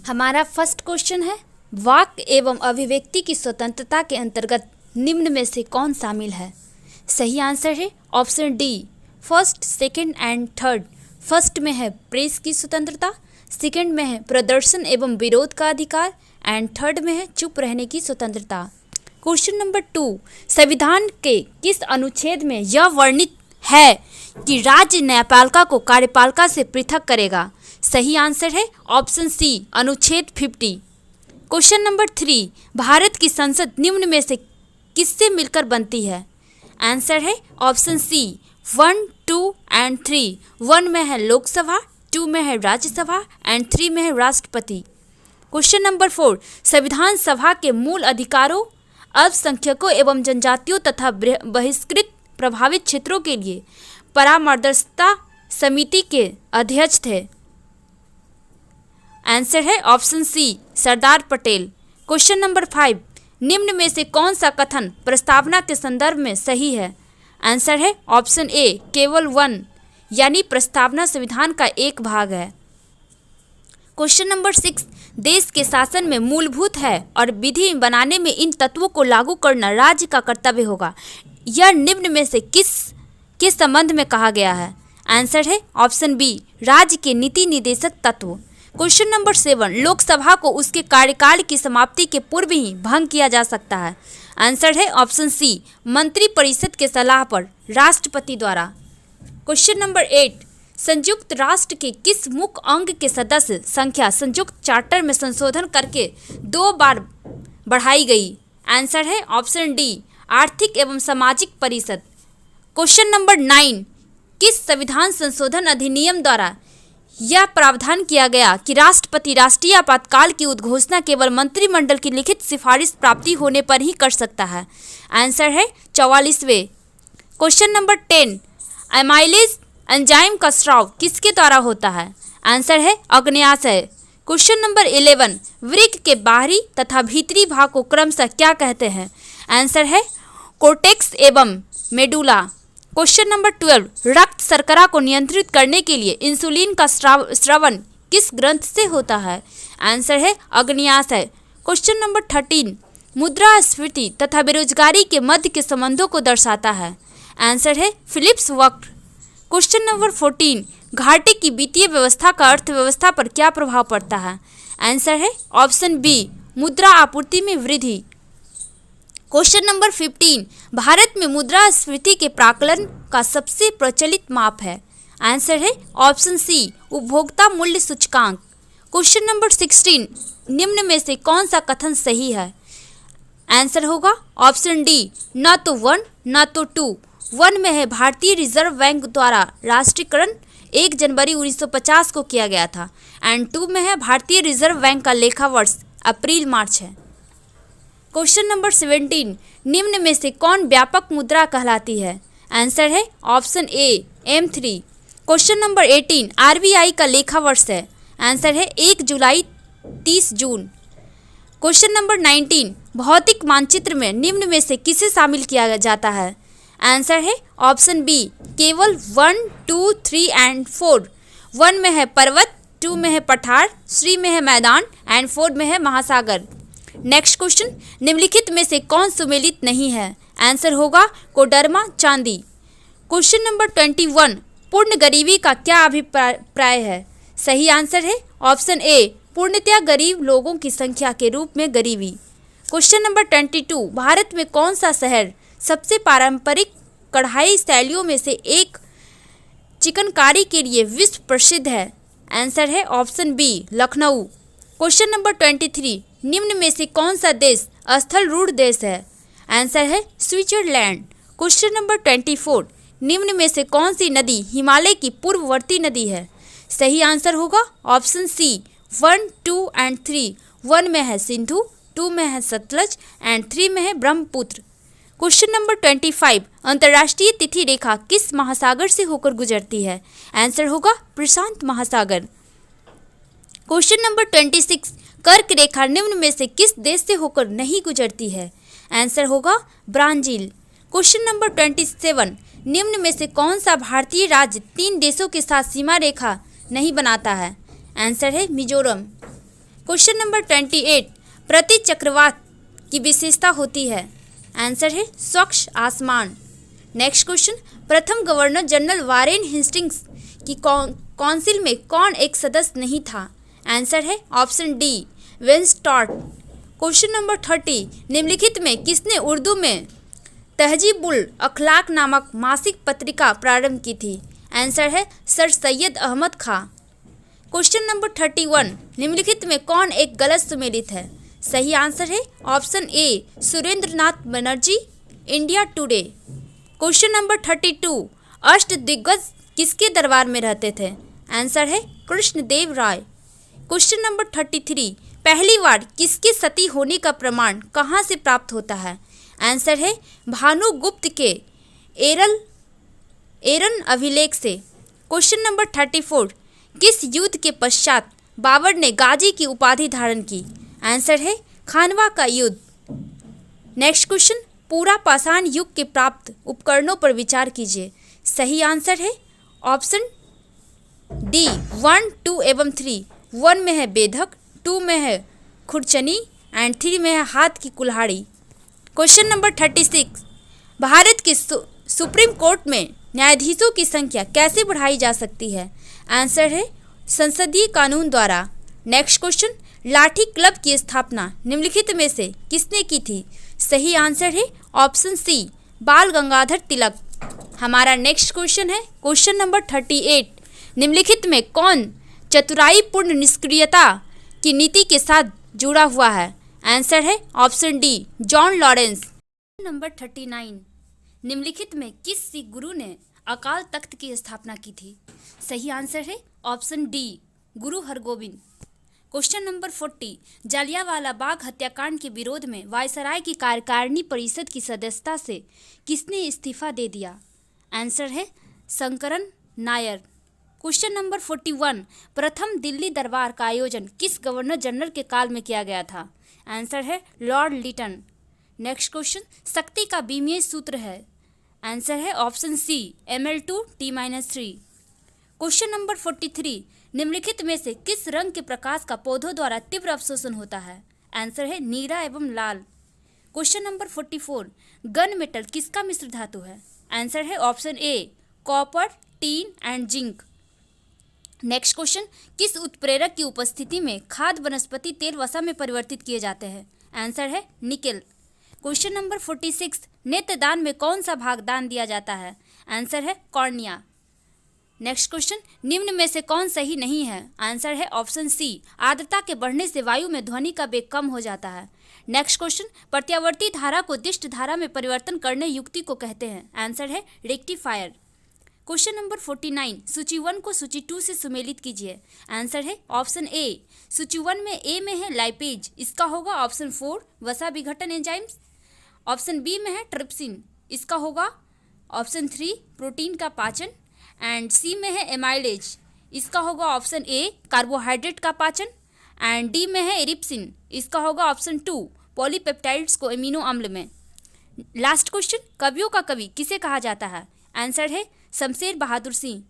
हमारा first question है, वाक एवं अभिव्यक्ति की स्वतंत्रता के अंतर्गत निम्न में से कौन शामिल है? सही आंसर है option D, first, second and third. First में है प्रेस की स्वतंत्रता, सेकंड में है प्रदर्शन एवं विरोध का अधिकार एंड थर्ड में है चुप रहने की स्वतंत्रता। क्वेश्चन नंबर 2, संविधान के किस अनुच्छेद में यह वर्णित है कि राज्य न्यायपालिका को कार्यपालिका से पृथक करेगा? सही आंसर है ऑप्शन सी, अनुच्छेद 50। क्वेश्चन नंबर 3, भारत की संसद निम्न में से किससे मिलकर बनती है? आंसर है ऑप्शन सी, 1, 2 एंड 3। 1 में है लोकसभा, 2 में है राज्यसभा एंड 3 में है राष्ट्रपति। क्वेश्चन नंबर 4, संविधान सभा के मूल अधिकारों, अल्पसंख्यकों एवं जनजातियों तथा बहिष्कृत प्रभावित क्षेत्रों के लिए परामर्शदाता समिति के अध्यक्ष थे। आंसर है option C, Sardar Patel. Question number 5, निम्न में से कौन सा कथन प्रस्तावना के संदर्भ में सही है? आंसर है ऑप्शन ए, केवल 1, यानी प्रस्तावना संविधान का एक भाग है। क्वेश्चन नंबर 6, देश के शासन में मूलभूत है और विधि बनाने में इन तत्वों को लागू करना राज्य का कर्तव्य होगा। यह निम्न में से किस संबंध में कहा गया है? आंसर है ऑप्शन बी, राज्य के नीति निर्देशक तत्व। क्वेश्चन नंबर 7, लोकसभा को उसके कार्यकाल की समाप्ति के पूर्व ही भंग किया जा सकता है। आंसर है ऑप्शन सी, मंत्रिपरिषद के सलाह पर राष्ट्रपति द्वारा। क्वेश्चन नंबर 8, संयुक्त राष्ट्र के किस मुख्य अंग के सदस्य संख्या संयुक्त चार्टर में संशोधन करके 2 बार बढ़ाई गई? आंसर है ऑप्शन डी, आर्थिक एवं सामाजिक परिषद। क्वेश्चन नंबर 9, किस संविधान संशोधन अधिनियम द्वारा यह प्रावधान किया गया कि राष्ट्रपति राष्ट्रीय आपातकाल की उद्घोषणा केवल मंत्रिमंडल की लिखित सिफारिश प्राप्ति होने पर ही कर सकता है? आंसर है 44वें। क्वेश्चन नंबर 10, एमाइलेज एंजाइम का स्राव किसके द्वारा होता है? आंसर है अग्न्याशय। क्वेश्चन नंबर 11, वृक्क के बाहरी तथा भीतरी भाग को क्रमशः क्या कहते हैं? आंसर है कोर्टेक्स एवं मेडुला। क्वेश्चन नंबर 12, रक्त शर्करा को नियंत्रित करने के लिए इंसुलिन का स्रावन किस ग्रंथ से होता है? आंसर है अग्न्याशय। क्वेश्चन नंबर 13, मुद्रास्फीति तथा बेरोजगारी के मध्य के संबंधों को दर्शाता है? आंसर है फिलिप्स वक्र। क्वेश्चन नंबर 14, घाटे की वित्तीय व्यवस्था का अर्थव्यवस्था पर क्या प्रभाव पड़ता है? आंसर है ऑप्शन बी, मुद्रा आपूर्ति में वृद्धि। क्वेश्चन नंबर 15, भारत में मुद्रास्फीति के प्राकलन का सबसे प्रचलित माप है? आंसर है ऑप्शन सी, उपभोक्ता मूल्य सूचकांक। क्वेश्चन नंबर 16, निम्न में से कौन सा कथन सही है? आंसर होगा ऑप्शन डी, न तो 1 न तो 2। 1 में है भारतीय रिजर्व बैंक द्वारा राष्ट्रीयकरण 1 जनवरी 1950 को किया गया था एंड 2 में है भारतीय रिजर्व बैंक का लेखा वर्ष अप्रैल-मार्च है। क्वेश्चन नंबर 17, निम्न में से कौन व्यापक मुद्रा कहलाती है? आंसर है option A, M3। Question number 18, RBI का लेखा वर्ष है? आंसर है 1 जुलाई 30 जून। क्वेश्चन नंबर 19, भौतिक मानचित्र में निम्न में से किसे शामिल किया जाता है? आंसर है ऑप्शन बी, केवल 1, 2, 3 एंड 4। 1 में है पर्वत, 2 में है पठार, 3 में है मैदान एंड 4 में है महासागर। नेक्स्ट क्वेश्चन, निम्नलिखित में से कौन सुमेलित नहीं है? आंसर होगा कोडरमा, चांदी। क्वेश्चन नंबर 21, पूर्ण गरीबी का क्या अभिप्राय है? सही आंसर है ऑप्शन ए, पूर्णतया गरीब लोगों की संख्या के रूप में गरीबी। क्वेश्चन नंबर 22, भारत में कौन सा शहर सबसे पारंपरिक कढ़ाई शैलियों में से एक चिकनकारी के लिए विश्व प्रसिद्ध है? आंसर है option B, Lucknow. Question number 23, निम्न में से कौन सा देश स्थलरूढ़ देश है? आंसर है स्विट्जरलैंड। क्वेश्चन नंबर 24, निम्न में से कौन सी नदी हिमालय की पूर्ववर्ती नदी है? सही आंसर होगा ऑप्शन सी, 1, 2 एंड 3। 1 में है सिंधु, 2 में है सतलज एंड 3 में है ब्रह्मपुत्र। क्वेश्चन नंबर 25, अंतर्राष्ट्रीय तिथि रेखा किस महासागर से होकर गुजरती है? आंसर होगा प्रशांत महासागर। क्वेश्चन नंबर 26, कर्क रेखा निम्न में से किस देश से होकर नहीं गुजरती है? आंसर होगा ब्राजील। क्वेश्चन नंबर 27, निम्न में से कौन सा भारतीय राज्य 3 देशों के साथ सीमा रेखा नहीं बनाता है? आंसर है मिजोरम। क्वेश्चन नंबर 28, प्रति चक्रवात की विशेषता होती है? आंसर है स्वच्छ आसमान। नेक्स्ट क्वेश्चन, प्रथम गवर्नर जनरल वारेन हेस्टिंग्स की काउंसिल में कौन एक सदस्य नहीं था? आंसर है ऑप्शन डी वेंस्टॉट। क्वेश्चन नंबर 30, निम्नलिखित में किसने उर्दू में तहजीबुल अखलाक नामक मासिक पत्रिका प्रारंभ की थी? आंसर है सर सैयद अहमद खां। क्वेश्चन नंबर 31, निम्नलिखित में कौन एक गलत सुमेलित है? सही आंसर है option A Surendranath Banerjee, India today. Question number 32, अष्टदिग्गज किसके दरबार में रहते थे? आंसर है कृष्णदेव राय। क्वेश्चन नंबर 33, पहली बार किसके सती होने का प्रमाण कहाँ से प्राप्त होता है? आंसर है भानुगुप्त के एरन अभिलेख से। क्वेश्चन नंबर 34, किस युद्ध के पश्चात बाबर ने गाजी की उपाधि धारण की? आंसर है खानवा का युद्ध। नेक्स्ट क्वेश्चन, पूरा पाषाण युग के प्राप्त उपकरणों पर विचार कीजिए। सही आंसर है ऑप्शन डी 1, 2 एवं 3। 1 में है बेधक, 2 में है खुरचनी एंड 3 में है हाथ की कुल्हाड़ी। क्वेश्चन नंबर 36, भारत के सुप्रीम कोर्ट में न्यायाधीशों की संख्या कैसे बढ़ाई जा सकती है? आंसर है संसदीय कानून द्वारा। नेक्स्ट क्वेश्चन, लाठी क्लब की स्थापना निम्नलिखित में से किसने की थी? सही आंसर है ऑप्शन सी बाल गंगाधर तिलक। हमारा नेक्स्ट क्वेश्चन है क्वेश्चन नंबर 38, निम्नलिखित में कौन चतुराईपूर्ण निष्क्रियता की नीति के साथ जुड़ा हुआ है? आंसर है option D John Lawrence. Number 39, निम्नलिखित में किस सिख गुरु ने अकाल तख्त की स्थापना की थी? सही आंसर है ऑप्शन डी गुरु हरगोबिंद। क्वेश्चन नंबर 40, जालियांवाला बाग हत्याकांड के विरोध में वायसराय की कार्यकारिणी परिषद की सदस्यता से किसने इस्तीफा दे दिया? आंसर है शंकरन नायर। क्वेश्चन नंबर 41, प्रथम दिल्ली दरबार का आयोजन किस गवर्नर जनरल के काल में किया गया था? आंसर है लॉर्ड लिटन। नेक्स्ट क्वेश्चन, शक्ति का बीमीय सूत्र है? आंसर है option C ml2t-3। Question number 43, निम्नलिखित में से किस रंग के प्रकाश का पौधों द्वारा तीव्र अवशोषण होता है? आंसर है नीला एवं लाल। क्वेश्चन नंबर 44, गन मेटल किसका मिश्र धातु है? आंसर है option A copper, tin and zinc. Next question, किस उत्प्रेरक की उपस्थिति में खाद्य वनस्पति तेल वसा में परिवर्तित किए जाते हैं? आंसर है निकेल। क्वेश्चन नंबर 46, नेत्रदान में कौन सा भाग दान दिया जाता है? आंसर है कॉर्निया। नेक्स्ट क्वेश्चन, निम्न में से कौन सही नहीं है? आंसर है ऑप्शन सी आर्द्रता के बढ़ने से वायु में ध्वनि का वेग कम हो जाता है। नेक्स्ट क्वेश्चन, प्रत्यावर्ती धारा को दिष्ट धारा में परिवर्तन करने युक्ति को कहते हैं? आंसर है रेक्टिफायर। क्वेश्चन नंबर 49, सूची 1 को सूची 2 से सुमेलित कीजिए। आंसर है ऑप्शन ए, सूची 1 में ए में है लाइपेज, इसका होगा ऑप्शन 4 वसा विघटन एंजाइम्स। ऑप्शन बी में है ट्रिप्सिन, इसका होगा ऑप्शन 3 प्रोटीन का पाचन। एंड सी में है एमाइलेज, इसका होगा ऑप्शन ए कार्बोहाइड्रेट का पाचन। एंड डी में है इरिप्सिन, इसका होगा ऑप्शन 2 पॉलीपेप्टाइड्स को एमिनो अम्ल में। लास्ट क्वेश्चन, कवियों का कवि किसे कहा जाता है? आंसर है शमशेर बहादुर सिंह।